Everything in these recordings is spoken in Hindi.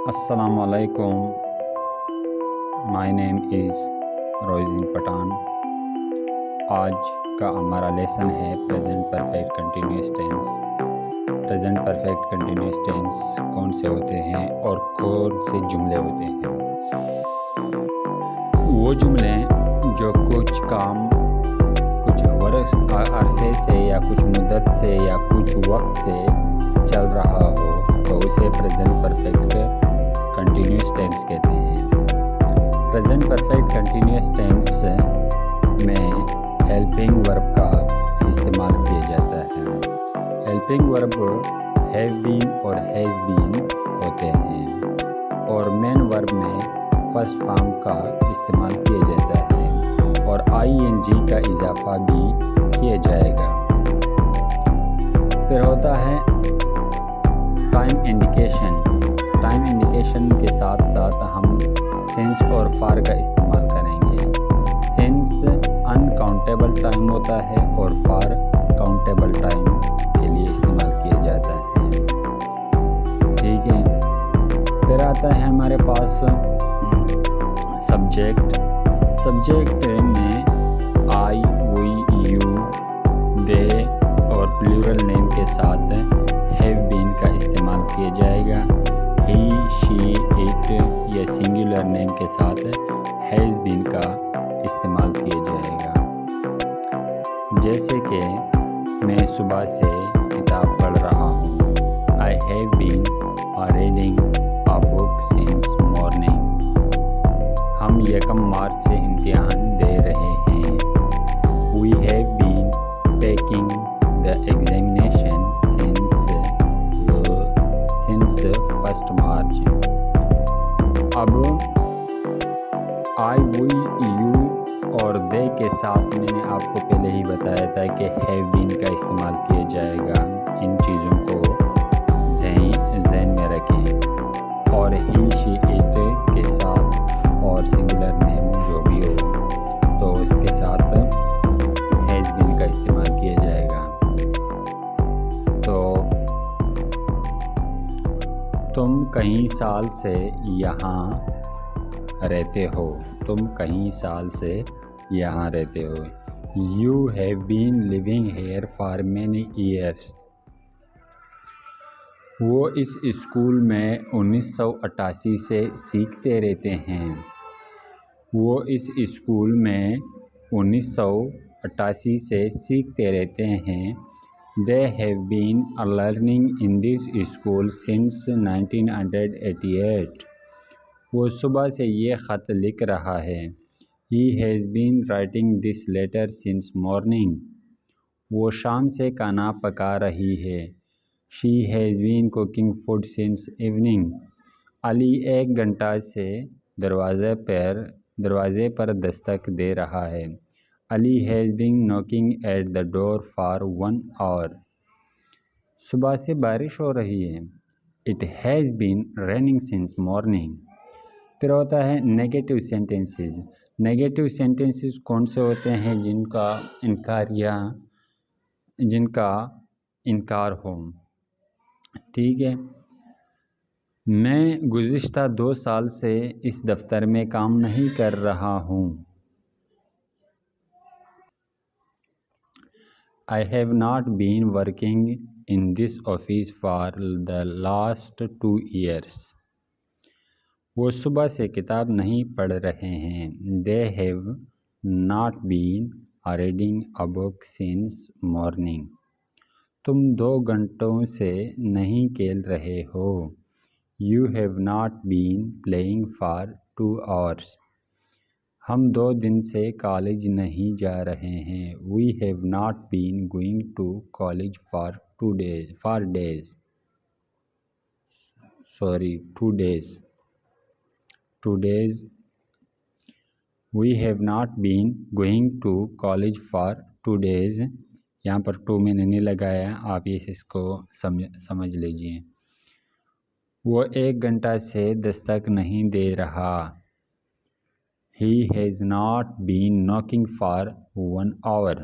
अस्सलामु अलैकुम। My name is Rozeen Pathan. आज का हमारा लेसन है present perfect continuous tense. Present perfect continuous tense कौन से होते हैं और कौन से जुमले होते हैं? वो जुमले जो कुछ काम कुछ वर्ष अरसे से या कुछ मुद्दत से या कुछ वक्त से चल रहा हो तो उसे प्रेजेंट परफेक्ट कंटिन्यूस टेंस कहते हैं। प्रेजेंट परफेक्ट कंटिन्यूस टेंस में हेल्पिंग वर्ब का इस्तेमाल किया जाता है। हेल्पिंग वर्ब हैव बीन और हैज़ बीन होते हैं और मेन वर्ब में फर्स्ट फॉर्म का इस्तेमाल किया जाता है और ing का इजाफा भी किया जाएगा। फिर होता है टाइम इंडिकेशन। टाइम इंडिकेशन के साथ साथ हम सिंस और फार का इस्तेमाल करेंगे। सिंस अनकाउंटेबल टाइम होता है और फार काउंटेबल टाइम के लिए इस्तेमाल किया जाता है। ठीक है। फिर आता है हमारे पास सब्जेक्ट। सब्जेक्ट में आई, वी, यू, दे और प्लूरल नेम के साथ हैव बीन का इस्तेमाल किया जाएगा। ही, शी, इट या सिंगुलर नेम के साथ हैज़ बीन का इस्तेमाल किया जाएगा। जैसे कि मैं सुबह से किताब पढ़ रहा हूँ। I have been reading a book since morning. हम 1 मार्च से इम्तिहान दे रहे हैं। We have been taking the examination since 1 March. अब आई, वी, यू और दे के साथ मैंने आपको पहले ही बताया था कि हैव बीन का इस्तेमाल किया जाएगा। इन चीज़ों को ज़हन में रखें। और ही, शी, इट के साथ और सिंगुलर नेम जो भी हो तो उसके साथ हैज़ बीन का इस्तेमाल किया जाएगा। तो तुम कई साल से यहाँ रहते हो। तुम कई साल से यहाँ रहते हो। You have been living here for many years. वो इस स्कूल में 1988 से सीखते रहते हैं। वो इस स्कूल में 1988 से सीखते रहते हैं। They have been learning in this school since 1988. वो सुबह से ये ख़त लिख रहा है। He has been writing this letter since morning. वो शाम से खाना पका रही है। She has been cooking food since evening. Ali 1 घंटा से दरवाज़े पर दस्तक दे रहा है। Ali has been knocking at the door for 1 hour. सुबह से बारिश हो रही है। It has been raining since morning. फिर होता है नेगेटिव सेंटेंसेस। नेगेटिव सेंटेंसेस कौन से होते हैं जिनका इनकार हो। ठीक है। मैं गुज़िश्ता 2 साल से इस दफ्तर में काम नहीं कर रहा हूँ। I have not been working in this office for the last 2 years. वो सुबह से किताब नहीं पढ़ रहे हैं। They have not been reading a book since morning. तुम 2 घंटों से नहीं खेल रहे हो। You have not been playing for 2 hours. हम 2 दिन से कॉलेज नहीं जा रहे हैं। We have not been going to college for 2 days. 2 days. 2 days. We have not been going to college for 2 days. यहाँ पर 2 मैंने नहीं लगाया, आप इसको समझ लीजिए। वो 1 घंटा से दस्तक नहीं दे रहा। He has not been knocking for 1 hour.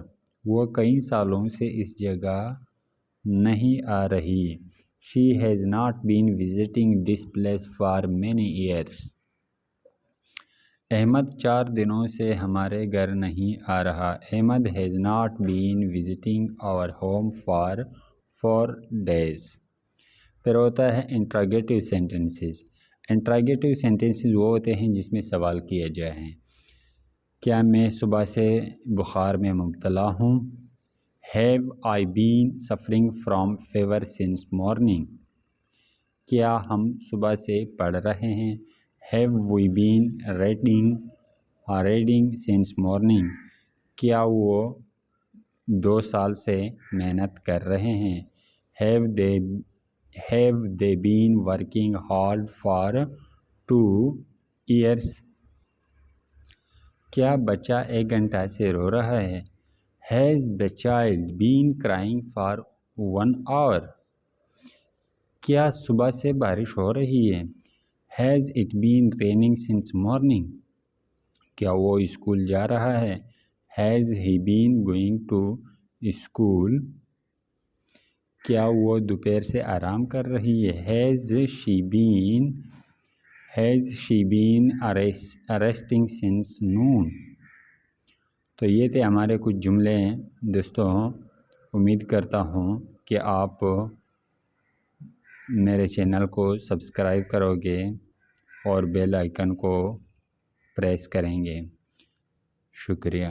वो कई सालों से इस जगह नहीं आ रही। She has not been visiting this place for many years. Ahmed 4 दिनों से हमारे घर नहीं आ रहा। Ahmed has not been visiting our home for 4 days। फिर होता है इंट्रोगेटिव सेंटेंसेस। इंट्रोगेटिव सेंटेंसेस वो होते हैं जिसमें सवाल किए जाए। क्या मैं सुबह से बुखार में मुब्तला हूँ? Have I been suffering from fever since morning. क्या हम सुबह से पढ़ रहे हैं? Have we been reading since morning. क्या वो 2 साल से मेहनत कर रहे हैं? Have they been working hard for 2 years। क्या बच्चा 1 घंटा से रो रहा है? Has the child been crying for 1 hour। क्या सुबह से बारिश हो रही है? Has it been raining since morning. क्या वो स्कूल जा रहा है? Has he been going to school. क्या वो दोपहर से आराम कर रही है? Has she been arresting since noon. तो ये थे हमारे कुछ जुमले हैं दोस्तों। उम्मीद करता हूँ कि आप मेरे चैनल को सब्सक्राइब करोगे और बेल आइकन को प्रेस करेंगे। शुक्रिया।